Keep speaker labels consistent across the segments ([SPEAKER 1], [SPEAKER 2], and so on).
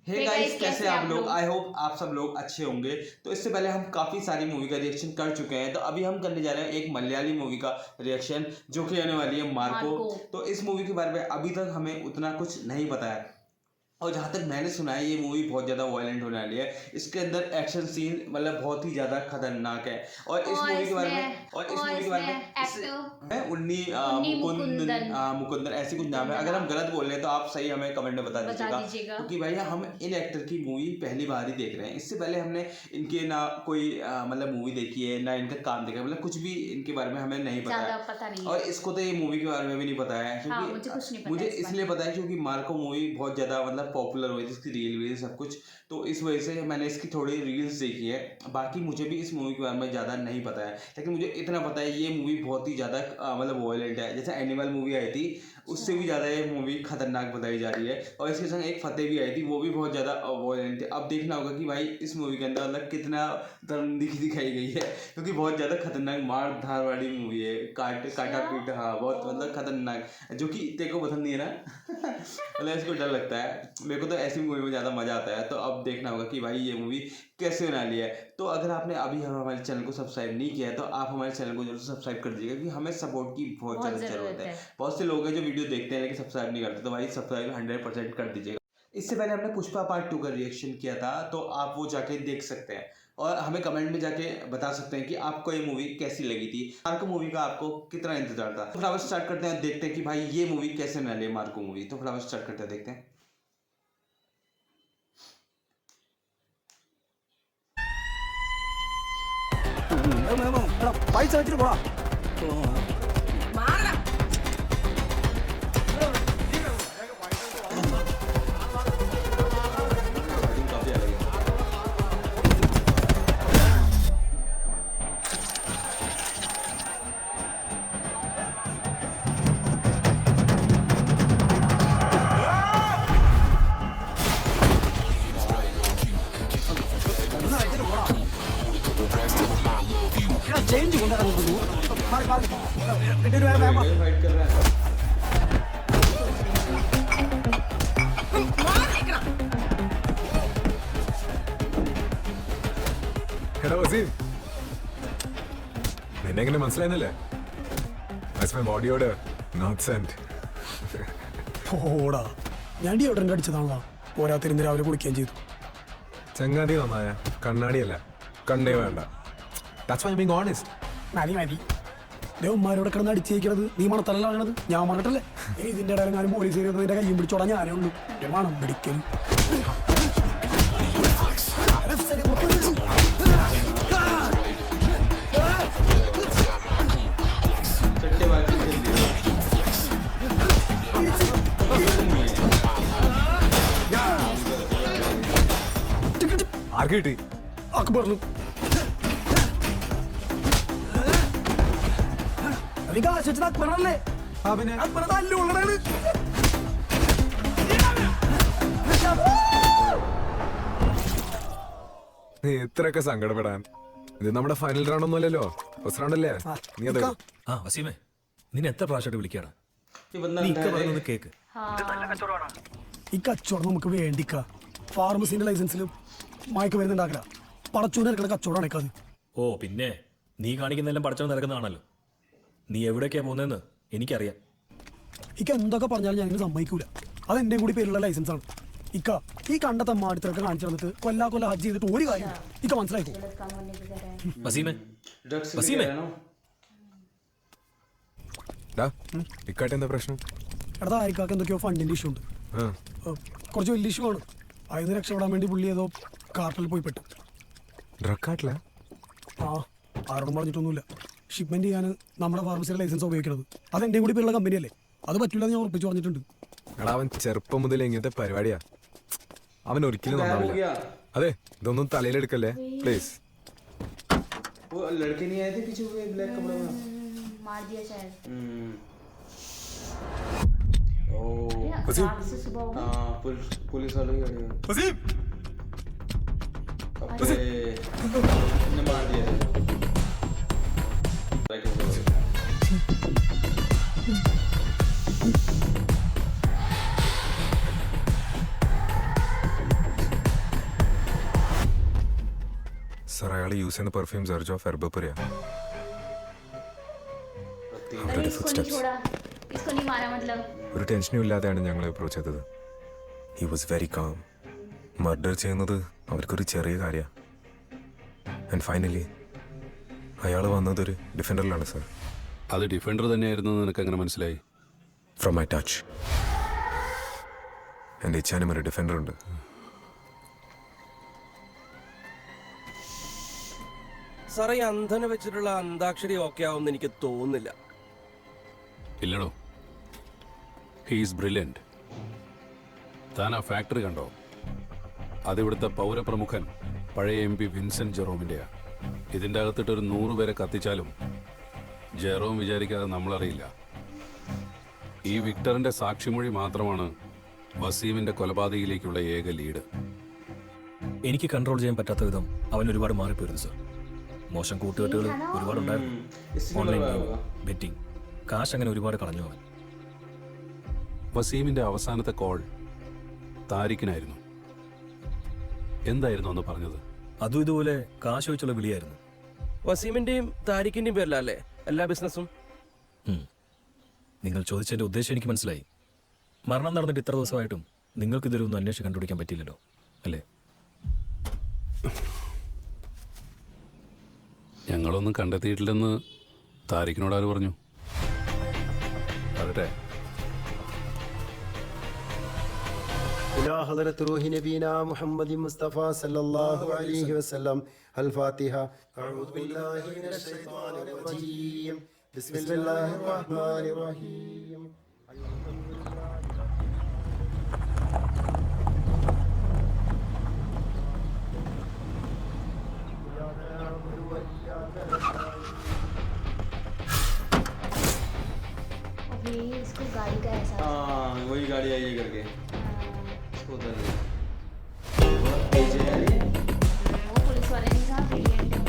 [SPEAKER 1] Hey guys, कैसे आप लोग? आई होप आप सब लोग अच्छे होंगे। तो इससे पहले हम काफ़ी सारी मूवी का रिएक्शन कर चुके हैं, तो अभी हम करने जा रहे हैं एक मलयाली मूवी का रिएक्शन जो कि आने वाली है मार्को। तो इस मूवी के बारे में अभी तक हमें उतना कुछ नहीं पता है, और जहाँ तक मैंने सुना है ये मूवी बहुत ज़्यादा वायलेंट होने वाली है। इसके अंदर एक्शन सीन मतलब बहुत ही ज़्यादा खतरनाक है। और इस मूवी के बारे में उन्नी मुकुंदन ऐसी कुछ नाम है। अगर हम गलत बोल रहे हैं तो आप सही हमें कमेंट में बता दीजिएगा, क्योंकि भाई हम इन एक्टर की मूवी पहली बार ही देख रहे हैं। इससे पहले हमने इनके ना कोई मतलब मूवी देखी है, ना इनका काम देखा है, मतलब कुछ भी इनके बारे में हमें नहीं पता है। और इसको तो ये मूवी के बारे में भी नहीं पता है, क्योंकि मुझे इसलिए पता है क्योंकि मार्को मूवी बहुत ज़्यादा मतलब पॉपुलर हुई थी, इसकी रील वील सब कुछ, तो इस वजह से मैंने इसकी थोड़ी रील्स देखी है। बाकी मुझे भी इस मूवी के बारे में ज़्यादा नहीं पता है, लेकिन मुझे इतना पता है ये मूवी बहुत ही ज़्यादा मतलब वायलेंट है। जैसे एनिमल मूवी आई थी उससे भी ज़्यादा ये मूवी खतरनाक बताई जा रही है। और इसके संग एक फतेह भी आई थी, वो भी बहुत ज़्यादा वायलेंट थी। अब देखना होगा कि भाई इस मूवी के अंदर मतलब कितना दर्द दिखाई गई है, क्योंकि बहुत ज़्यादा खतरनाक मार धार वाली मूवी है। काटा पीट, हाँ बहुत मतलब खतरनाक, जो कि तेरे को पसंद नहीं है ना मतलब इसको डर लगता है। मेरे को तो ऐसी मूवी में ज़्यादा मज़ा आता है। तो अब देखना होगा कि भाई ये मूवी कैसे बना ली है। तो अगर आपने अभी हमारे चैनल को सब्सक्राइब नहीं किया है तो आप हमारे चैनल को जरूर सब्सक्राइब कर दीजिएगा, क्योंकि हमें सपोर्ट की बहुत ज़्यादा ज़रूरत है। बहुत से लोग हैं जो वीडियो देखते हैं लेकिन सब्सक्राइब नहीं करते, तो भाई सब्सक्राइब 100% कर दीजिएगा। इससे पहले हमने पुष्पा पार्ट 2 का रिएक्शन किया था, तो आप वो जाके देख सकते हैं और हमें कमेंट में जाके बता सकते हैं कि आपको ये मूवी कैसी लगी थी। मार्को मूवी का आपको कितना इंतजार था। तो फटाफट स्टार्ट करते हैं, देखते हैं कि भाई ये मूवी कैसे बना ली है मार्को मूवी। तो फटाफट स्टार्ट करते हैं, देखते हैं।
[SPEAKER 2] പൈസ വെച്ചിട്ട് പോടാ.
[SPEAKER 1] काफी अलग है।
[SPEAKER 2] ചേഞ്ച് കൊണ്ടുവരാൻ വേഗം
[SPEAKER 1] फाइट कर रहा है।
[SPEAKER 3] എടാ വസീം, നിന്നെ എങ്ങനെ മനസ്സിലായെന്നല്ലേ? ബോഡിയോട് നോട്ട് സെന്റ്.
[SPEAKER 2] പോടാ, ഞാൻ ഡിയോഡ്രന്റ് അടിച്ചതാണല്ലോ. പോരാത്തിരുന്ന് രാവിലെ കുളിക്കുകയും ചെയ്തു.
[SPEAKER 3] ചങ്ങാതി നന്നായ കണ്ണാടിയല്ല, കണ്ണേ വേണ്ട. That's why I'm being honest.
[SPEAKER 2] മതി ദേവന്മാരോടെ കിടന്ന് അടിച്ചേക്കുന്നത് നീ മണത്തല്ലാണത്, ഞാൻ മണട്ടല്ലേ? ഇതിന്റെ ഇടയിൽ ഞാനും പോലീസ് നിന്റെ കയ്യും പിടിച്ചോടാ ഞാനേ ഉള്ളൂ. മണം പിടിക്കൽ
[SPEAKER 1] सट्टेबाजी खेल रही है।
[SPEAKER 3] ആർക്ക് കിട്ടി?
[SPEAKER 2] അക്ബറിലും കാശ് വെച്ചത് അക്ബറല്ലേ? അക്ബർ തല്ലുള്ളതാണ്.
[SPEAKER 3] നീ ഇത്രയൊക്കെ സങ്കടപ്പെടാൻ? ഇത് നമ്മുടെ ഫൈനൽ റൗണ്ട് ഒന്നുമല്ലല്ലോ, ഫസ്റ്റ് റൗണ്ട് അല്ലേ? നീ അത്
[SPEAKER 4] ആ വസീമേ, നിന്നെ എത്ര പ്രാവശ്യമായിട്ട് വിളിക്കാണ്?
[SPEAKER 1] ये बंदा
[SPEAKER 4] നീ
[SPEAKER 1] अंधा
[SPEAKER 4] ഇക്ക
[SPEAKER 1] है।
[SPEAKER 4] പറയുന്നത് കേക്ക്.
[SPEAKER 2] ഈ കച്ചവടം നമുക്ക് വേണ്ടിക്ക. ഫാർമസിന്റെ ലൈസൻസിലും മയക്ക് വരുന്നുണ്ടാക്കില്ല. പടച്ചൂന്ന് ഇറക്കുന്ന കച്ചവടമാണ് അത്.
[SPEAKER 4] ഓ പിന്നെ, നീ കാണിക്കുന്നതെല്ലാം പഠിച്ചോ നടക്കുന്നതാണല്ലോ. നീ എവിടേക്കാ പോകുന്നതെന്ന് എനിക്കറിയാം.
[SPEAKER 2] ഇക്ക എന്തൊക്കെ പറഞ്ഞാലും ഞാൻ സമ്മതിക്കൂല. അത് എന്റെ കൂടി പേരുള്ള ലൈസൻസ് ആണ്. ഇക്ക ഈ കണ്ട തമ്മാടിത്തരൊക്കെ കാണിച്ചു തന്നിട്ട് കൊല്ല ഹജ്ജ് ചെയ്തിട്ട് ഒരു കാര്യം ഇക്ക മനസ്സിലാക്കൂ.
[SPEAKER 4] വസീമേ,
[SPEAKER 1] ड्रग्स
[SPEAKER 4] वसीम है।
[SPEAKER 3] ഡാ, ഇക്കാട്ടെ എന്താ പ്രശ്നം?
[SPEAKER 2] എടാ ആയിരിക്കാക്ക് എന്തൊക്കെയോ ഫണ്ടിന്റെ ഇഷ്യൂ ഉണ്ട്. കുറച്ച് വലിയ ഇഷ്യൂ ആണ്. അതിന് രക്ഷപ്പെടാൻ വേണ്ടി പുള്ളി ഏതോ കാർട്ടിൽ പോയി പെട്ടു.
[SPEAKER 3] ഡ്രഗ് കാർട്ടില?
[SPEAKER 2] ആ, ആരോടും പറഞ്ഞിട്ടൊന്നുമില്ല. ഷിപ്മെന്റ് ചെയ്യാൻ നമ്മുടെ ഫാർമസിയുടെ ലൈസൻസ് ഉപയോഗിക്കുന്നത്. അത് എൻ്റെ കൂടി പേരുള്ള കമ്പനിയല്ലേ, അത് പറ്റില്ല ഞാൻ ഉറപ്പിച്ചു പറഞ്ഞിട്ടുണ്ട്.
[SPEAKER 3] എടാ, അവൻ ചെറുപ്പം മുതൽ ഇങ്ങനത്തെ പരിപാടിയാ. അവൻ ഒരിക്കലും നന്നാവില്ല. അതെ, ഇതൊന്നും തലയിലെടുക്കല്ലേ പ്ലീസ്.
[SPEAKER 1] वो लड़के नहीं आए थे पीछे हुए ब्लैक कपड़े में?
[SPEAKER 5] मार दिया शायद।
[SPEAKER 3] वसीम,
[SPEAKER 5] रात से सुबह हो गई।
[SPEAKER 1] हाँ पुलिस वाले ही खड़े हैं।
[SPEAKER 3] വസീം,
[SPEAKER 1] अबे, ने मार दिया है।
[SPEAKER 3] സർ അയാൾ യൂസ് ചെയ്യുന്ന പെർഫ്യൂം സെർജോ ഫെർബപ്പറിയാ.
[SPEAKER 5] मैंने इसको नहीं छोड़ा, इसको नहीं मारा मतलब.
[SPEAKER 3] ഒരു ടെൻഷനും ഇല്ലാതെയാണ് ഞങ്ങളെ അപ്രോച്ച് ചെയ്തത്. He was very calm. Murder ചെയ്യുന്നത് അവർക്കൊരു ചെറിയ കാര്യമാണ്. ആൻഡ് ഫൈനലി അയാൾ വന്നതൊരു ഡിഫൻഡറിലാണ് സർ.
[SPEAKER 6] അത് ഡിഫൻഡർ തന്നെയായിരുന്നു നിനക്ക് എങ്ങനെ മനസ്സിലായി?
[SPEAKER 3] From my touch. എൻ്റെ ഇച്ഛാനും ഒരു ഡിഫൻഡർ ഉണ്ട്.
[SPEAKER 7] സാറേ ഈ അന്ധനെ വെച്ചിട്ടുള്ള അന്താക്ഷരി ഓക്കെ ആവുമെന്ന് എനിക്ക് തോന്നുന്നില്ല.
[SPEAKER 6] ഇല്ലടോ, ഹീസ് ബ്രില്യൻറ്റ്. താൻ ആ ഫാക്ടറി കണ്ടോ? അതിവിടുത്തെ പൗരപ്രമുഖൻ പഴയ MP വിൻസെന്റ് ജെറോമിൻ്റെയാണ്. ഇതിൻ്റെ അകത്തിട്ടൊരു 100 പേരെ കത്തിച്ചാലും ജെറോം വിചാരിക്കാതെ നമ്മളറിയില്ല. ഈ വിക്ടറിൻ്റെ സാക്ഷിമൊഴി മാത്രമാണ് വസീമിൻ്റെ കൊലപാതകയിലേക്കുള്ള ഏക ലീഡ്.
[SPEAKER 4] എനിക്ക് കൺട്രോൾ ചെയ്യാൻ പറ്റാത്ത വിധം അവൻ ഒരുപാട് മാറിപ്പോയിരുന്നു സർ. മോശം കൂട്ടുകെട്ടുകൾ ഒരുപാടുണ്ടായിരുന്നു. ഓൺലൈൻ ബെറ്റിംഗ്, കാശ് അങ്ങനെ ഒരുപാട് കളഞ്ഞു അവൻ.
[SPEAKER 6] വസീമിൻ്റെ അവസാനത്തെ കോൾ താരിഖിനായിരുന്നു. എന്തായിരുന്നു അന്ന് പറഞ്ഞത്?
[SPEAKER 4] അതും ഇതുപോലെ കാശ് വെച്ചുള്ള വിളിയായിരുന്നു.
[SPEAKER 7] വസീമിന്റെയും താരിഖിന്റെയും പേരിലല്ലേ എല്ലാ ബിസിനസ്സും?
[SPEAKER 4] നിങ്ങൾ ചോദിച്ചതിന്റെ ഉദ്ദേശം എനിക്ക് മനസ്സിലായി. മരണം നടന്നിട്ട് ഇത്ര ദിവസമായിട്ടും നിങ്ങൾക്ക് ഇതൊരു ഒന്നും അന്വേഷിച്ച് കണ്ടുപിടിക്കാൻ പറ്റിയില്ലല്ലോ അല്ലേ?
[SPEAKER 6] ഞങ്ങളൊന്നും കണ്ടെത്തിയിട്ടില്ലെന്ന് താരിഖിനോട് ആര് പറഞ്ഞു? അതെ,
[SPEAKER 8] إلى حضرة روح نبينا محمد مصطفى صلى الله عليه وسلم. الفاتحة. أعوذ بالله من الشيطان الرجيم. بسم الله الرحمن الرحيم.
[SPEAKER 5] अभी इसको गाड़ी का एहसास.
[SPEAKER 1] हाँ वही गाड़ी आई है करके
[SPEAKER 5] हाँ,
[SPEAKER 1] इसको उधर ले। पीछे आ रही है।
[SPEAKER 5] वो पुलिस वाले नहीं था, ब्रिलियंट है.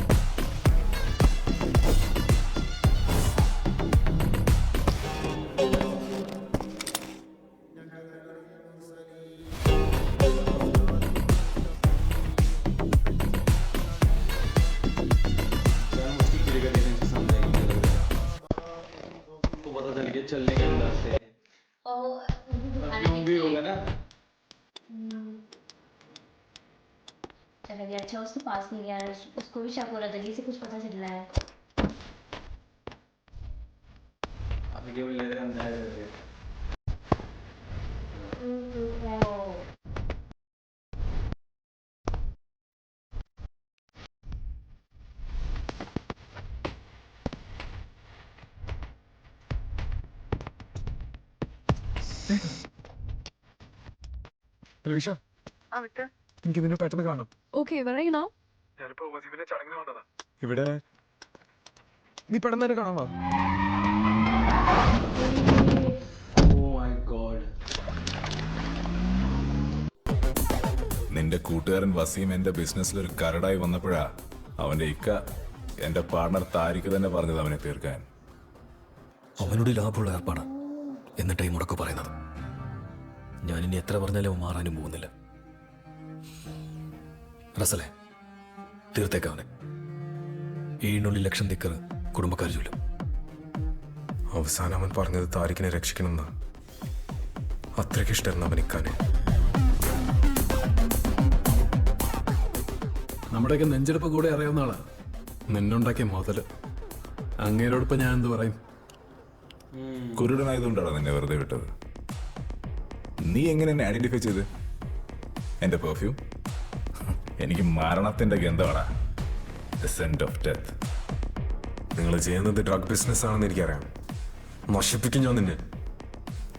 [SPEAKER 1] यार मुझकी क्लियर करने से समझ आएगी मुझे लग रहा है। तो पता चल गया चलने के अंदर से
[SPEAKER 5] और
[SPEAKER 1] परफ्यूम भी होगा ना।
[SPEAKER 5] चलो यार, अच्छा उसके पास नहीं गया. उसको भी शक हो रहा था कि इसे कुछ पता चल रहा है.
[SPEAKER 1] अभी केवल लेते हम जाएंगे।
[SPEAKER 5] ओ,
[SPEAKER 3] എനിക്ക് ഇതിനെ പെട്ടെന്ന് കാണണം.
[SPEAKER 9] Okay, where are you now?
[SPEAKER 3] ഞാനിപ്പോ വസീമിന്റെ ചടങ്ങിന് വന്നതാ. ഇവിടെ നീ പെട്ടെന്ന് തന്നെ കാണാൻ വാ.
[SPEAKER 1] Oh my God.
[SPEAKER 10] നിന്റെ കൂട്ടുകാരൻ വസീം എന്റെ ബിസിനസ്സിൽ ഒരു കരടായി വന്നപ്പോഴാ അവന്റെ ഇക്ക എന്റെ പാർട്ണർ താരിഖ് തന്നെ പറഞ്ഞത് അവനെ തീർക്കാൻ.
[SPEAKER 4] അവനോട് ലാഭമുള്ള ഏർപ്പാടാ എന്നിട്ടായി മുടക്ക് പറയുന്നത്. ഞാനിനി എത്ര പറഞ്ഞാലും അവൻ മാറാനും പോകുന്നില്ല. റസലെ, തീർത്തേക്കവനെ. 7 ലക്ഷം ദിക്കർ കുടുംബക്കാർ ചൊല്ലും.
[SPEAKER 3] അവസാനം അവൻ പറഞ്ഞത് താരിഖിനെ രക്ഷിക്കണമെന്ന്. അത്രയ്ക്ക് ഇഷ്ടമായിരുന്നു അവൻ ഇക്കാനെ.
[SPEAKER 6] നമ്മുടെയൊക്കെ നെഞ്ചെടുപ്പ് കൂടെ അറിയാവുന്ന ആളാ നിന്നുണ്ടാക്കിയ മുതല്. അങ്ങേരോടൊപ്പം ഞാൻ എന്ത് പറയും?
[SPEAKER 10] കുരുടനായതുകൊണ്ടാണ് നിന്നെ വെറുതെ വിട്ടത്. നീ എങ്ങനെ എന്നെ ഐഡന്റിഫൈ ചെയ്ത്? എന്റെ പെർഫ്യൂം എനിക്ക് മരണത്തിന്റെ ഗന്ധമാണ്. The scent of death.
[SPEAKER 3] നിങ്ങൾ ചെയ്യുന്നത് ഡ്രഗ് ബിസിനസ് ആണെന്ന് എനിക്കറിയാം. നശിപ്പിക്കും ഞാൻ നിന്നെ.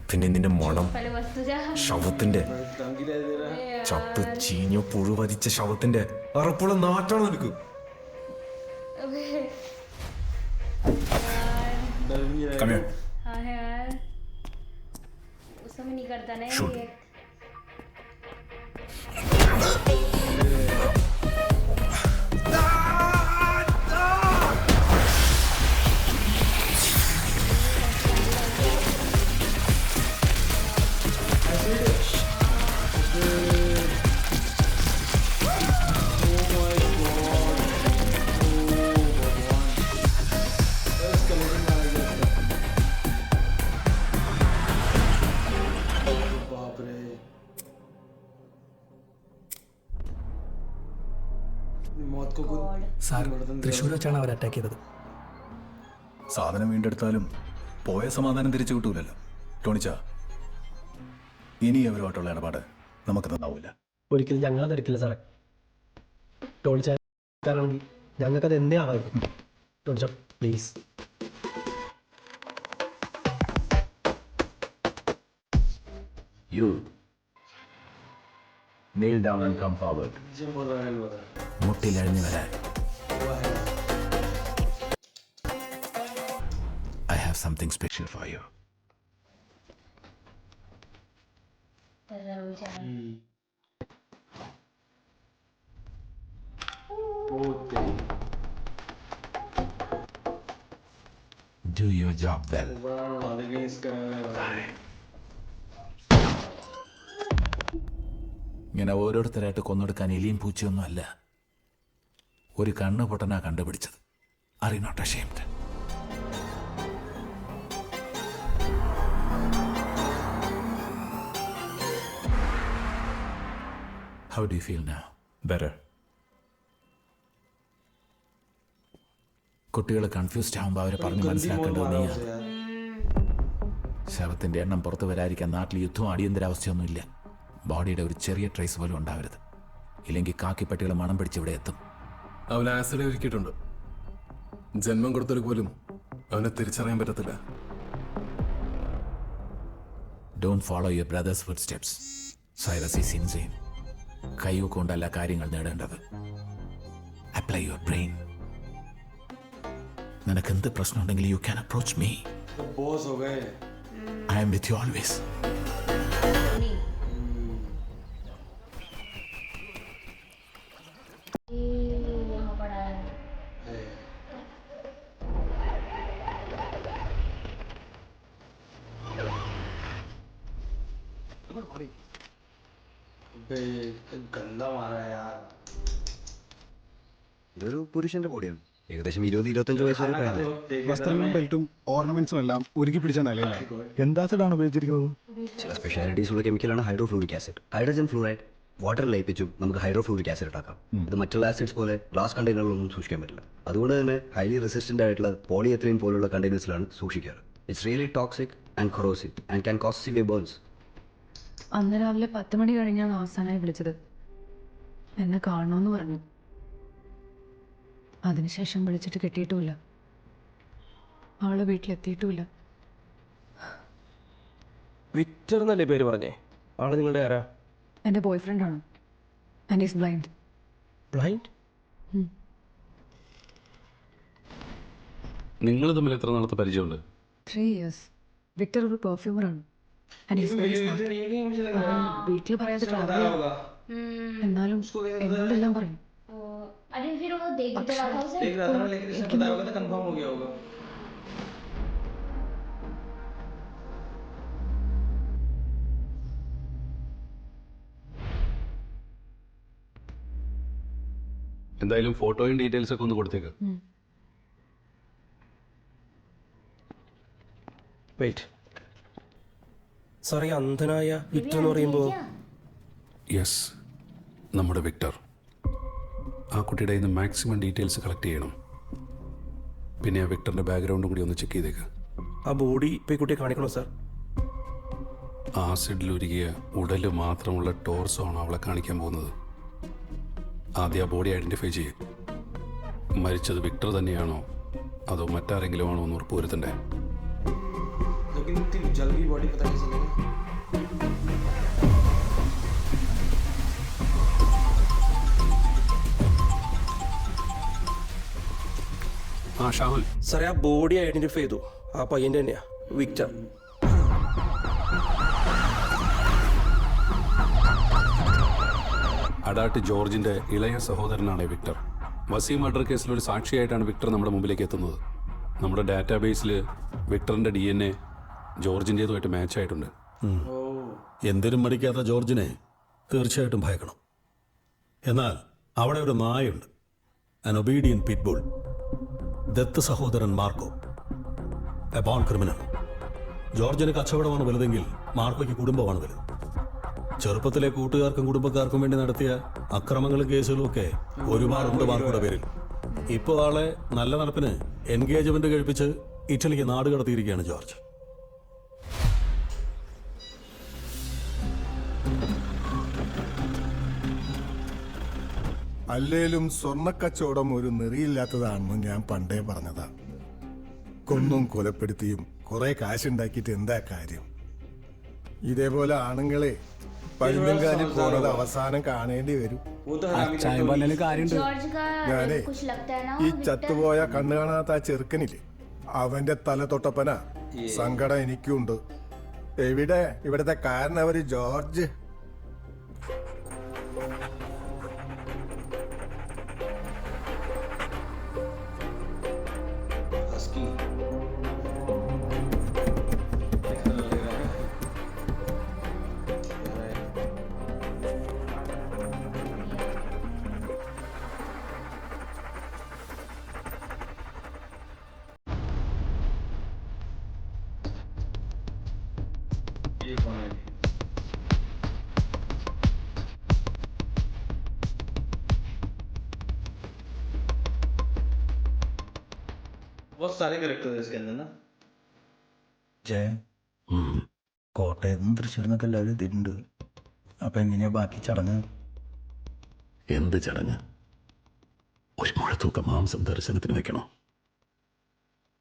[SPEAKER 3] പിന്നെ നിന്റെ മണം,
[SPEAKER 5] पहले वस्तु जा.
[SPEAKER 3] ശവത്തിന്റെ,
[SPEAKER 1] धमकी दे दे रहा है।
[SPEAKER 3] ചത്ത് ചീഞ്ഞോ പുഴുവരിച്ച ശവത്തിന്റെ അറപ്പുള്ള നാറ്റാണ് നിനക്ക്.
[SPEAKER 1] डर भी नहीं रहा
[SPEAKER 10] Come
[SPEAKER 1] है।
[SPEAKER 10] here.
[SPEAKER 5] हाँ है यार, उस समय नहीं करता ना
[SPEAKER 10] Shoot.
[SPEAKER 5] ये.
[SPEAKER 1] मौत को खुद
[SPEAKER 2] സാർ തൃശ്ശൂർ വെച്ചാണ് അവർ അറ്റാക്ക് ചെയ്തത്.
[SPEAKER 10] സാധനം വീണ്ടെടുത്താലും പോയ സമാധാനം തിരിച്ചു കിട്ടൂലല്ലോ. ടോണിച്ച, ഇനി അവരുമായിട്ടുള്ള ഇടപാട് നമുക്ക് നന്നാവൂല.
[SPEAKER 9] ഒരിക്കലും ഞങ്ങളെ തിരക്കില്ല സാറേ. ടോണിച്ചാണെങ്കിൽ ഞങ്ങൾക്കത് എന്തേ ആവാം. ടോണിച്ച please.
[SPEAKER 10] You kneel down and come forward. മുട്ടിലഴിഞ്ഞു വരാൻ. I have something special for you.
[SPEAKER 5] जरूर जाना।
[SPEAKER 10] Do your job well. ഇങ്ങനെ ഓരോരുത്തരായിട്ട് കൊന്നെടുക്കാൻ എലിയും പൂച്ചയൊന്നും അല്ല. ഒരു കണ്ണ് പൊട്ടനാ കണ്ടുപിടിച്ചത്. Are you not ashamed? How do you feel now?
[SPEAKER 4] Better.
[SPEAKER 10] കുട്ടികൾ കൺഫ്യൂസ്ഡ് ആകുമ്പോൾ അവരെ പറഞ്ഞ് മനസ്സിലാക്കേണ്ടത് നീയാ. ശവത്തിന്റെ എണ്ണം പുറത്തു വരാതിരിക്കാൻ നാട്ടിൽ യുദ്ധവും അടിയന്തരാവസ്ഥയൊന്നുമില്ല. ബോഡിയുടെ ഒരു ചെറിയ ട്രേസ് പോലും ഉണ്ടാവരുത്. ഇല്ലെങ്കിൽ കാക്കിപ്പട്ടികൾ മണം പിടിച്ച് ഇവിടെ എത്തും.
[SPEAKER 6] അവൻ ആസിഡ് ഒരുക്കിയിട്ടുണ്ട്. ജന്മം കൊടുത്തവർക്ക് പോലും അവനെ തിരിച്ചറിയാൻ പറ്റത്തില്ല.
[SPEAKER 10] Don't follow your brother's food steps. Cyrus is insane. കൈകൊണ്ടല്ല കാര്യങ്ങൾ നേടേണ്ടത്. Apply your brain. നിനക്ക് എന്ത് പ്രശ്നമുണ്ടെങ്കിലും you can approach me. I am with you always.
[SPEAKER 5] यहाँ पड़ा है।
[SPEAKER 1] गंदा मारा है यार.
[SPEAKER 8] ഇതൊരു പുരുഷന്റെ ബോഡിയാണ്. ഏകദേശം 20-25 വയസ്സ് വരെ പ്രായം.
[SPEAKER 2] വസ്ത്രങ്ങളും ബെൽറ്റും ഓർണമെന്റ്സും എല്ലാം ഒരുക്കി പിടിച്ച നിലയിലാണ്. എന്താസിഡാണ് ഉപയോഗിച്ചിരിക്കുന്നത്?
[SPEAKER 8] ചില സ്പെഷ്യാലിറ്റീസ് ഉള്ള കെമിക്കലാണ് ഹൈഡ്രോഫ്ലൂറിക് ആസിഡ്. ഹൈഡ്രജൻ ഫ്ലൂറൈഡ് വാട്ടറിൽ ലയിപ്പിച്ചും നമുക്ക് ഹൈഡ്രോഫ്ലൂറിക് ആസിഡ് ഉണ്ടാക്കാം. ഇത് മറ്റുള്ള ആസിഡ്സ് പോലെ ഗ്ലാസ് കണ്ടെയ്നറിലൊന്നും സൂക്ഷിക്കാൻ പറ്റില്ല. അതുകൊണ്ട് തന്നെ ഹൈലി റെസിസ്റ്റന്റ് ആയിട്ടുള്ള പോളിയെത്തിലീൻ പോലുള്ള കണ്ടെയ്നേഴ്സിലാണ് സൂക്ഷിക്കാറ്. It's really toxic and corrosive and can cause severe burns.
[SPEAKER 11] അന്ന് രാവിലെ 10 മണി കഴിഞ്ഞാണ് അവസാനമായി വിളിച്ചത്. എന്നെ കാണണമെന്ന് പറഞ്ഞു. അതിനുശേഷം വിളിച്ചിട്ട് കിട്ടിയിട്ടുമില്ല. അവള് വീട്ടിലെത്തിയിട്ടുമില്ല.
[SPEAKER 7] വിക്ടർ എന്നല്ലേ പേര് പറഞ്ഞേ? ആള് നിങ്ങളുടെ ആരാ?
[SPEAKER 11] എൻ്റെ ബോയ് ഫ്രണ്ടാണ്. And is blind.
[SPEAKER 7] ബ്ലൈൻഡ്?
[SPEAKER 6] നിങ്ങൾ തമ്മിൽ എത്ര നാളത്തെ പരിചയമുണ്ട്?
[SPEAKER 11] 3 years. വിക്ടർ ഒരു പെർഫ്യൂമറാണ്. And is very smart. വീട്ടിൽ പറയാതെ ട്രാവൽ ചെയ്യാം. എന്നാലും എന്നോടെല്ലാം പറയും.
[SPEAKER 5] अरे फिर वो देख भी तो रहा था उसे।
[SPEAKER 1] देख रहा था लेकिन इसने बताया होगा तो कंफर्म हो गया होगा.
[SPEAKER 6] എന്തായാലും ഫോട്ടോയും ഡീറ്റെയിൽസ് ഒക്കെ ഒന്ന് കൊടുത്തേക്ക്.
[SPEAKER 7] വെയിറ്റ്. സാർ, ഈ അന്ധനായ വിക്ടർ എന്ന് പറയുമ്പോൾ
[SPEAKER 6] യെസ്, നമ്മുടെ വിക്ടർ. ആ കുട്ടിയുടെ നിന്ന് മാക്സിമം ഡീറ്റെയിൽസ് കളക്ട് ചെയ്യണം. പിന്നെ ആ വിക്ടറിൻ്റെ ബാക്ക്ഗ്രൗണ്ടും കൂടി ഒന്ന് ചെക്ക് ചെയ്തേക്ക്.
[SPEAKER 7] ആ ബോഡി ഇപ്പോൾ ഈ കുട്ടിയെ കാണിക്കണോ സാർ?
[SPEAKER 6] ആസിഡിലൊരുകിയ ഉടല് മാത്രമുള്ള ടോർസോ ആണ് അവളെ കാണിക്കാൻ പോകുന്നത്. ആദ്യം ആ ബോഡി ഐഡൻറ്റിഫൈ ചെയ്യും. മരിച്ചത് വിക്ടർ തന്നെയാണോ അതോ മറ്റാരെങ്കിലും ആണോ എന്ന് ഉറപ്പുവരുത്തണ്ടേ?
[SPEAKER 1] लेकिन इतनी जल्दी बॉडी पता कैसे चलेगा?
[SPEAKER 6] ആ ഷാഹുൽ,
[SPEAKER 7] സാറേ, ആ ബോഡി ഐഡന്റിഫൈ ചെയ്തു. ആ പയ്യൻ്റെ തന്നെയാ, വിക്ടർ.
[SPEAKER 6] അഡാട്ട് ജോർജിന്റെ ഇളയ സഹോദരനാണ് വിക്ടർ. വസീം മർഡർ കേസിൽ ഒരു സാക്ഷിയായിട്ടാണ് വിക്ടർ നമ്മുടെ മുമ്പിലേക്ക് എത്തുന്നത്. നമ്മുടെ ഡാറ്റാബേസിൽ വിക്ടറിന്റെ DNA ജോർജിൻ്റേതുമായിട്ട് മാച്ച് ആയിട്ടുണ്ട്.
[SPEAKER 12] എന്തിനും മടിക്കാത്ത ജോർജിനെ തീർച്ചയായിട്ടും ഭയക്കണം. എന്നാൽ അവിടെ ഒരു നായുണ്ട്, an obedient pitbull. ദത്ത് സഹോദരൻ മാർക്കോ, എ ബോൺ ക്രിമിനൽ. ജോർജിന് കച്ചവടമാണ് വലുതെങ്കിൽ മാർക്കോയ്ക്ക് കുടുംബമാണ് വലുത്. ചെറുപ്പത്തിലെ കൂട്ടുകാർക്കും കുടുംബക്കാർക്കും വേണ്ടി നടത്തിയ അക്രമങ്ങളും കേസുകളും ഒക്കെ ഒരുപാടുണ്ട് മാർക്കോയുടെ പേരിൽ. ഇപ്പോൾ ആളെ നല്ല നടപ്പിന് എൻഗേജ്മെന്റ് കഴിപ്പിച്ച് ഇറ്റലിക്ക് നാട് കടത്തിയിരിക്കുകയാണ് ജോർജ്.
[SPEAKER 13] അല്ലേലും സ്വർണ്ണക്കച്ചവടം ഒരു നെറിയില്ലാത്തതാണെന്ന് ഞാൻ പണ്ടേ പറഞ്ഞതാ. കൊന്നും കൊലപ്പെടുത്തിയും കുറെ കാശുണ്ടാക്കിയിട്ട് എന്താ കാര്യം? ഇതേപോലെ ആണുങ്ങളെ പഴുന്തങ്കാലിൽ പോണത് അവസാനം കാണേണ്ടി വരും. ഞാനേ ഈ ചത്തുപോയ കണ്ണു കാണാത്ത ആ ചെറുക്കനില്ലേ, അവന്റെ തല തൊട്ടപ്പന സങ്കടം എനിക്കുണ്ട്. എവിടെ ഇവിടത്തെ കാരണവര് ജോർജ്?
[SPEAKER 1] बहुत सारे कैरेक्टर है इसके अंदर ना.
[SPEAKER 9] ജയ കോട്ടയത്ത് നിന്ന് തൃശ്ശൂരിൽ നിന്നൊക്കെ എല്ലാവരും എത്തിയിട്ടുണ്ട്. അപ്പൊ എങ്ങനെയാ ബാക്കി ചടങ്ങ്?
[SPEAKER 12] എന്ത് ചടങ്ങ്? ഒരു മുഴത്തൂക്ക മാംസം ദർശനത്തിന് വെക്കണോ?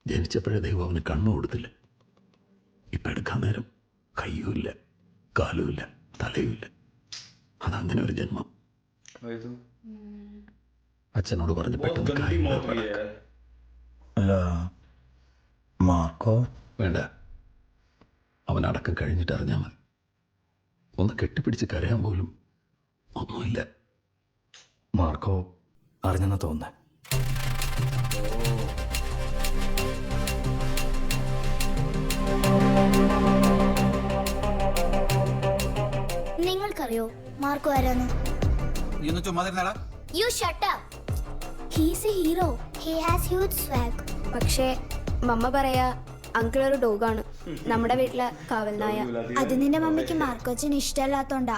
[SPEAKER 12] ജനിച്ചപ്പോഴേ ദൈവം അവന് കണ്ണു കൊടുത്തില്ല. ഇപ്പം എടുക്കാൻ നേരം കയ്യുമില്ല, കാലുമില്ല, തലയുമില്ല. അതങ്ങനെ ഒരു ജന്മം. അച്ഛനോട് പറഞ്ഞ് പെട്ടെന്ന് കാര്യങ്ങൾ
[SPEAKER 9] അല്ല മാർക്കോ
[SPEAKER 12] വേണ്ട, അവൻ അടക്കം കഴിഞ്ഞിട്ട് അറിഞ്ഞാൽ മതി. ഒന്ന് കെട്ടിപ്പിടിച്ച് കരയാൻ പോലും ഒന്നുമില്ല.
[SPEAKER 4] മാർക്കോ അറിഞ്ഞെന്ന് തോന്നുന്നേ.
[SPEAKER 5] നിങ്ങൾക്കറിയോ മാർക്കോ ആരാന്ന്? You shut up. He's a hero. He has huge swag.
[SPEAKER 11] പക്ഷേ മമ്മ പറയാ അങ്കിൾ ഒരു ഡോഗാണ്, നമ്മുടെ വീട്ടിലെ കാവൽനായ.
[SPEAKER 5] അത് നിന്റെ മമ്മിക്ക് മാർക്കോച്ചന് ഇഷ്ടമല്ലാത്തോണ്ടാ.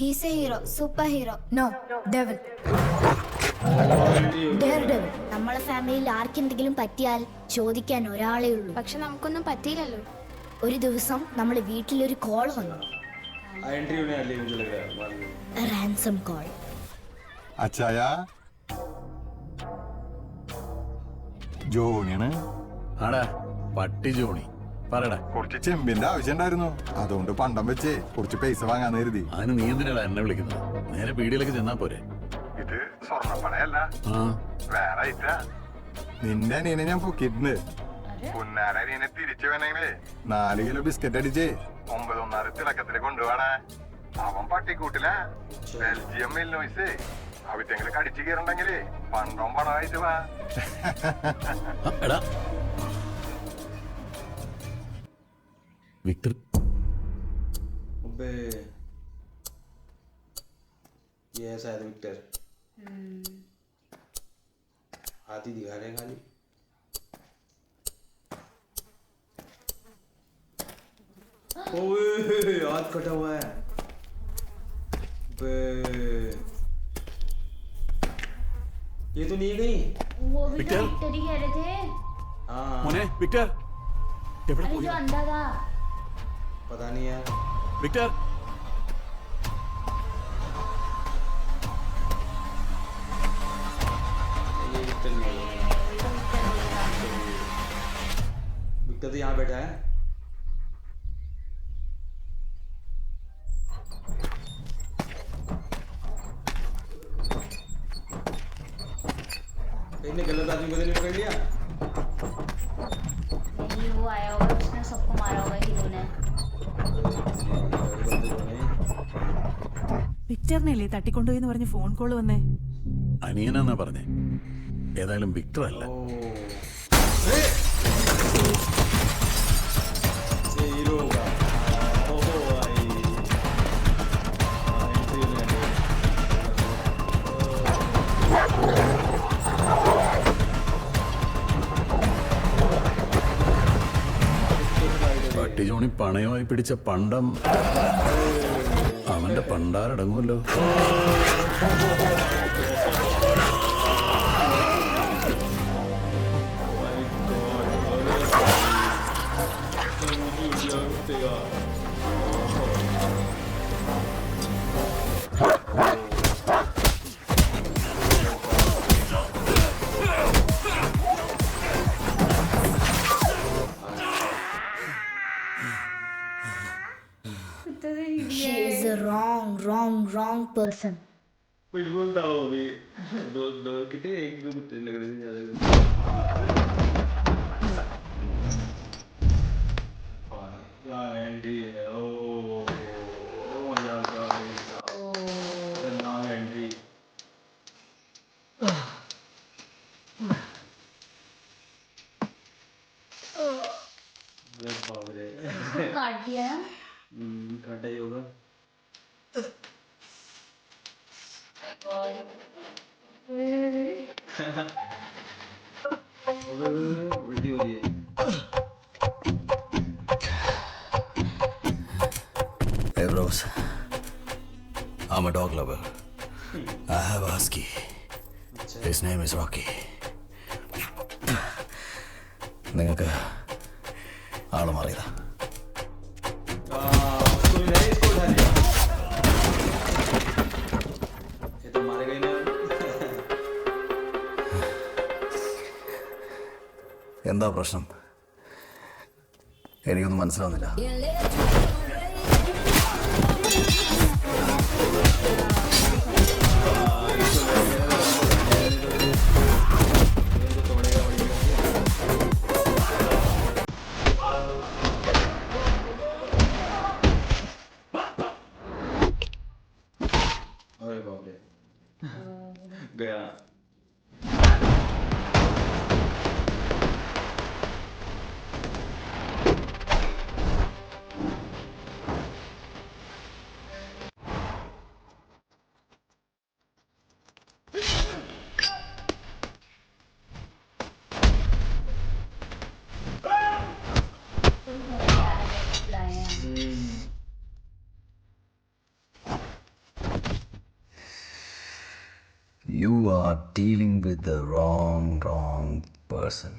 [SPEAKER 5] He's a hero, super hero. No, devil. Daredevil. നമ്മളെ ഫാമിലിയിൽ ആർക്കെന്തെങ്കിലും പറ്റിയാൽ ചോദിക്കാൻ ഒരാളേ ഉള്ളൂ.
[SPEAKER 11] പക്ഷെ നമുക്കൊന്നും പറ്റിയില്ലല്ലോ.
[SPEAKER 5] ഒരു ദിവസം നമ്മുടെ വീട്ടിലൊരു കോൾ വന്നു. Ransom call.
[SPEAKER 13] അച്ചായ ജോണിയാണ്.
[SPEAKER 12] ആടാ പട്ടി ജോണി, പറയടാ.
[SPEAKER 13] കുറച്ച് ചെമ്പിന്റെ ആവശ്യം ഉണ്ടായിരുന്നു, അതുകൊണ്ട് പണ്ടം വെച്ച് കുറച്ച് പൈസ വാങ്ങാന്ന് കരുതി.
[SPEAKER 12] അതിന് നീ എന്തിനാടാ എന്നെ വിളിക്കുന്നത്? നേരെ പീടിയിലേക്ക് ചെന്നാ പോരെ.
[SPEAKER 13] ഇത് സ്വർണ്ണപ്പണയല്ല,
[SPEAKER 12] ആ
[SPEAKER 13] വേറെ ഐറ്റാ. നിന്റെ അനിയനെ ഞാൻ പൊക്കിയിട്ടുണ്ട്. പുന്നാര അനിയനെ തിരിച്ചു വേണമെങ്കിലേ 4 കിലോ ബിസ്ക്കറ്റ് അടിച്ച് 9 തിളക്കത്തില് കൊണ്ടുപോവാണേ. അവൻ പട്ടിക്കൂട്ടില ബെൽജിയം മെല്ലോയ്സ്. അവറ്റെങ്കിലും കടിച്ചു കയറുണ്ടെങ്കിലേ പണ്ടം പണമായിട്ട് വാ.
[SPEAKER 12] എടാ വിക്ടർ,
[SPEAKER 1] ये है शायद विक्टर. हाथी दिखा रहे हैं खाली. ओए हाथ कटा हुआ है. ये तो नहीं गई.
[SPEAKER 5] वो भी
[SPEAKER 12] विक्टर?
[SPEAKER 5] तो विक्टर ही कह रहे थे.
[SPEAKER 1] हाँ
[SPEAKER 12] മോനെ വിക്ടർ, എവിടെ
[SPEAKER 5] अरे
[SPEAKER 12] പോയി?
[SPEAKER 5] जो अंधा था.
[SPEAKER 1] पता नहीं यार.
[SPEAKER 12] വിക്ടർ,
[SPEAKER 1] ये विक्टर नहीं है. विक्टर तो यहाँ बैठा है. इसने गलत आदमी को तो नहीं पकड़ लिया.
[SPEAKER 5] नहीं वो आया होगा, उसने सबको मारा होगा हीरो ने.
[SPEAKER 11] വിക്ടറിനല്ലേ തട്ടിക്കൊണ്ടുപോയി എന്ന് പറഞ്ഞ് ഫോൺ കോൾ വന്നേ?
[SPEAKER 12] അനിയനാന്നാ പറഞ്ഞേ. ഏതായാലും വിക്ടർ അല്ല.
[SPEAKER 1] ये हीरो होगा. ओहो भाई.
[SPEAKER 12] പട്ടി ജോണി പണയമായി പിടിച്ച പണ്ടം
[SPEAKER 6] അവന്റെ പണ്ടാരടങ്ങുമല്ലോ.
[SPEAKER 5] She is a wrong person.
[SPEAKER 1] बिल्कुल था वो भी दो कितने एक दो कुत्ते लग रहे थे ज्यादा एंट्री है ओ मजा आ गया एंट्री बाप रे
[SPEAKER 5] काट दिया है
[SPEAKER 1] काटा ही होगा उल्टी हो रही है
[SPEAKER 9] Hey bros, I'm a dog lover. I have a husky. His name is Rocky. നിങ്ങൾക്ക് ആള് മാറിയതാ.
[SPEAKER 1] उसको भी नहीं इसको उठा दिया ये तो मारेगा ही ना
[SPEAKER 9] എന്താ പ്രശ്നം? എനിക്കൊന്നും മനസ്സിലാവുന്നില്ല.
[SPEAKER 1] अरे बाप रे गया
[SPEAKER 9] You are dealing with the wrong person.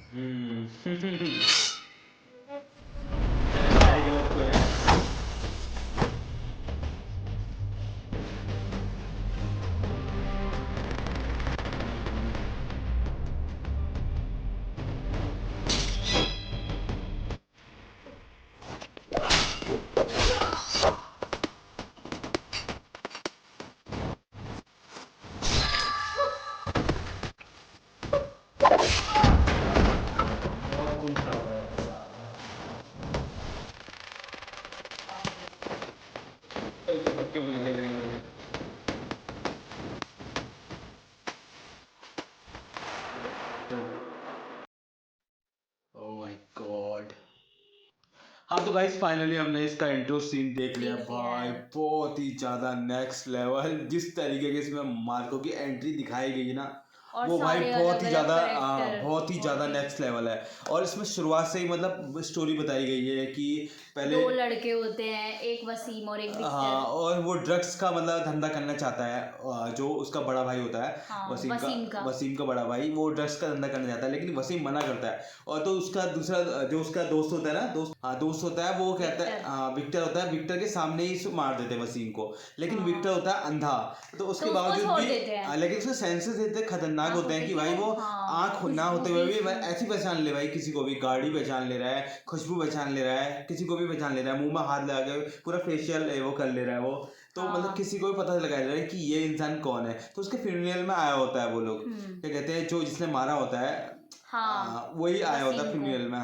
[SPEAKER 1] हाँ तो गाइस फाइनली हमने इसका इंट्रो सीन देख लिया भाई बहुत ही ज्यादा नेक्स्ट लेवल जिस तरीके के इसमें मार्को की एंट्री दिखाई गई ना वो भाई बहुत ही ज्यादा नेक्स्ट लेवल है और इसमें शुरुआत से ही मतलब स्टोरी बताई गई है कि पहले
[SPEAKER 5] दो लड़के होते हैं एक वसीम और एक विक्टर।
[SPEAKER 1] हाँ और वो ड्रग्स का मतलब धंधा करना चाहता है जो उसका बड़ा भाई होता है
[SPEAKER 5] हाँ,
[SPEAKER 1] वसीम का बड़ा भाई वो ड्रग्स का धंधा करना चाहता है लेकिन वसीम मना करता है और तो उसका दूसरा जो उसका दोस्त होता है ना दोस्त होता है वो कहता है विक्टर होता है विक्टर के सामने ही मार देते हैं वसीम को लेकिन विक्टर होता है अंधा तो उसके बावजूद भी लेकिन उसके सेंसेस इतने खतरनाक होते हैं कि भाई वो आँख ना होते हुए भी ऐसी पहचान ले भाई किसी को भी गाड़ी पहचान ले रहा है खुशबू पहचान ले रहा है किसी को भी पहचान ले रहा है मुंह में हाथ लगा के पूरा फेशियल वो कर ले रहा है वो तो मतलब किसी को भी पता लगा रहा है कि ये इंसान कौन है तो उसके फ्यूनरल में आया होता है वो लोग क्या कहते हैं जो जिसने मारा होता है वही आया होता है फ्यूनरल में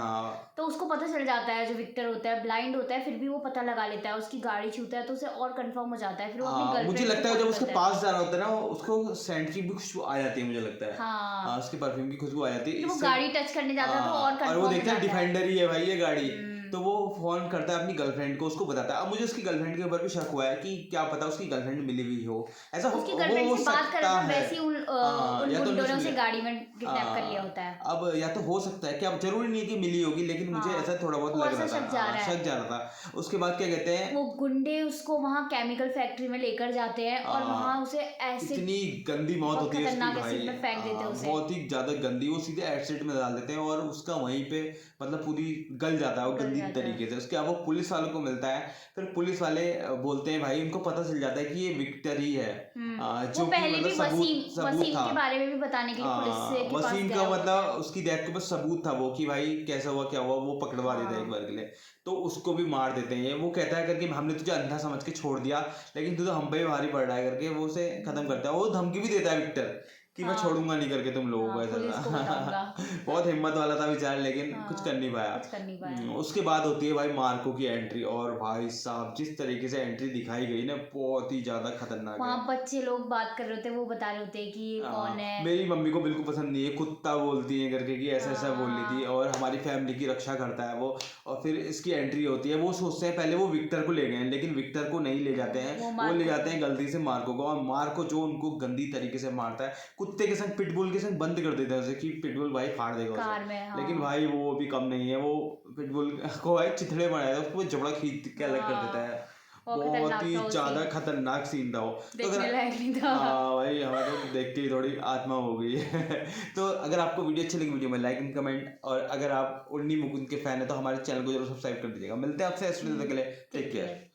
[SPEAKER 5] तो उसको पता चल जाता है जो विक्टर होता है ब्लाइंड होता है फिर भी वो पता लगा लेता है उसकी गाड़ी छूता है तो उसे और कंफर्म हो जाता है फिर वो अपनी गर्लफ्रेंड
[SPEAKER 1] मुझे लगता है जब उसके पास जा रहा होता है ना उसको सेंट की भी खुशबू आ जाती है मुझे लगता है
[SPEAKER 5] हाँ
[SPEAKER 1] उसके परफ्यूम की खुशबू आ जाती है
[SPEAKER 5] वो गाड़ी टच करने जाता है तो और कंफर्म
[SPEAKER 1] वो देखता है डिफेंडर ही है भाई ये गाड़ी तो वो फोन करता है अपनी गर्लफ्रेंड को उसको बताता है अब मुझे उसकी गर्लफ्रेंड के ऊपर भी शक हुआ है कि क्या पता उसकी गर्लफ्रेंड मिली हुई हो ऐसा
[SPEAKER 5] उसकी गर्लफ्रेंड से बात करना वैसी उन
[SPEAKER 1] या तो
[SPEAKER 5] गुंडों ने
[SPEAKER 1] मिस
[SPEAKER 5] उसे
[SPEAKER 1] मिले।
[SPEAKER 5] गाड़ी में किडनैप कर लिया होता है।
[SPEAKER 1] अब या तो हो सकता है कि अब जरूरी नहीं है कि मिली होगी, लेकिन मुझे
[SPEAKER 5] हाँ,
[SPEAKER 1] ऐसा थोड़ा बहुत
[SPEAKER 5] थोड़ा
[SPEAKER 1] लग रहा
[SPEAKER 5] सा
[SPEAKER 1] था,
[SPEAKER 5] शक जा रहा है।
[SPEAKER 1] शक जा रहा था। उसके बाद क्या कहते हैं,
[SPEAKER 5] वो गुंडे उसको वहाँ केमिकल फैक्ट्री में लेकर जाते हैं और
[SPEAKER 1] हाँ,
[SPEAKER 5] वहाँ उसे एसिड
[SPEAKER 1] इतनी गंदी मौत
[SPEAKER 5] बहुत
[SPEAKER 1] होती है उसकी
[SPEAKER 5] खतरनाक
[SPEAKER 1] भाई,
[SPEAKER 5] एसिड में फेंक देते हैं उसे।
[SPEAKER 1] बहुत ही ज्यादा गंदी, वो सीधे एसिड में डाल देते हैं और उसका वहीं पे मतलब पूरी गल जाता है वो
[SPEAKER 5] गल
[SPEAKER 1] गंदी
[SPEAKER 5] जाता है।
[SPEAKER 1] तरीके से। उसके बाद वो पुलिस वालों को मिलता है, फिर पुलिस वाले बोलते हैं भाई, उनको पता चल जाता है कि ये विक्टर ही है, जो
[SPEAKER 5] वो
[SPEAKER 1] कि
[SPEAKER 5] पहले भी
[SPEAKER 1] मतलब सबूत
[SPEAKER 5] वसीम
[SPEAKER 1] था।
[SPEAKER 5] के बारे में भी बताने के लिए पुलिस से के पास
[SPEAKER 1] वसीम
[SPEAKER 5] गया
[SPEAKER 1] का
[SPEAKER 5] हुआ था।
[SPEAKER 1] मतलब उसकी डेथ के बस सबूत था वो, कि भाई कैसा हुआ क्या हुआ, वो पकड़वा देता है एक बार के लिए, तो उसको भी मार देते हैं। वो कहता है करके हमने तुझे अंधा समझ के छोड़ दिया, लेकिन तू तो हम पे ही भारी पड़ रहा है करके वो उसे खत्म करता है। वो धमकी भी देता है विक्टर कि मैं छोड़ूंगा नहीं करके तुम लोगों को,
[SPEAKER 5] पुलिस को बताऊंगा।
[SPEAKER 1] ऐसा बहुत हिम्मत वाला था बेचारा, लेकिन कुछ कर नहीं पाया।
[SPEAKER 5] कुछ कर नहीं पाया।
[SPEAKER 1] उसके बाद होती है भाई मार्को की एंट्री, और भाई साहब जिस तरीके से एंट्री दिखाई गई ना, बहुत ही ज्यादा खतरनाक है।
[SPEAKER 5] वहाँ बच्चे लोग बात कर रहे होते हैं, वो बता रहे होते हैं कि ये कौन है।
[SPEAKER 1] मेरी मम्मी को बिल्कुल पसंद नहीं है, कुत्ता बोलती है करके कि ऐसा ऐसा बोल रही थी, और हमारी फैमिली की रक्षा करता है वो। और फिर इसकी एंट्री होती है, वो सोचते हैं पहले वो विक्टर को ले गए हैं, लेकिन विक्टर को नहीं ले जाते हैं, वो ले जाते हैं गलती से मार्को को, और मार्को जो उनको गंदी तरीके से मारता है, कुत्ते के संग पिटबुल के संग बंद कर देता है उसे, कि पिटबुल भाई फाड़ देगा
[SPEAKER 5] कार
[SPEAKER 1] उसे।
[SPEAKER 5] में, हाँ।
[SPEAKER 1] लेकिन भाई वो भी कम नहीं है, वो पिटबुल को भाई चिथड़े बनाया था, उसको जबड़ा खींच के अलग कर देता है। बहुत ही ज्यादा खतरनाक सीन था वो, तो
[SPEAKER 5] देखने लायक नहीं था।
[SPEAKER 1] हाँ भाई, हमें तो देख के ही थोड़ी आत्मा हो गई तो अगर आपको वीडियो अच्छी लगी, वीडियो में लाइक एंड कमेंट, और अगर आप उन्नी मुकुंद के फैन है तो हमारे चैनल को जरूर सब्सक्राइब कर दीजिएगा। मिलते हैं आपसे इस वीडियो के लिए, टेक केयर।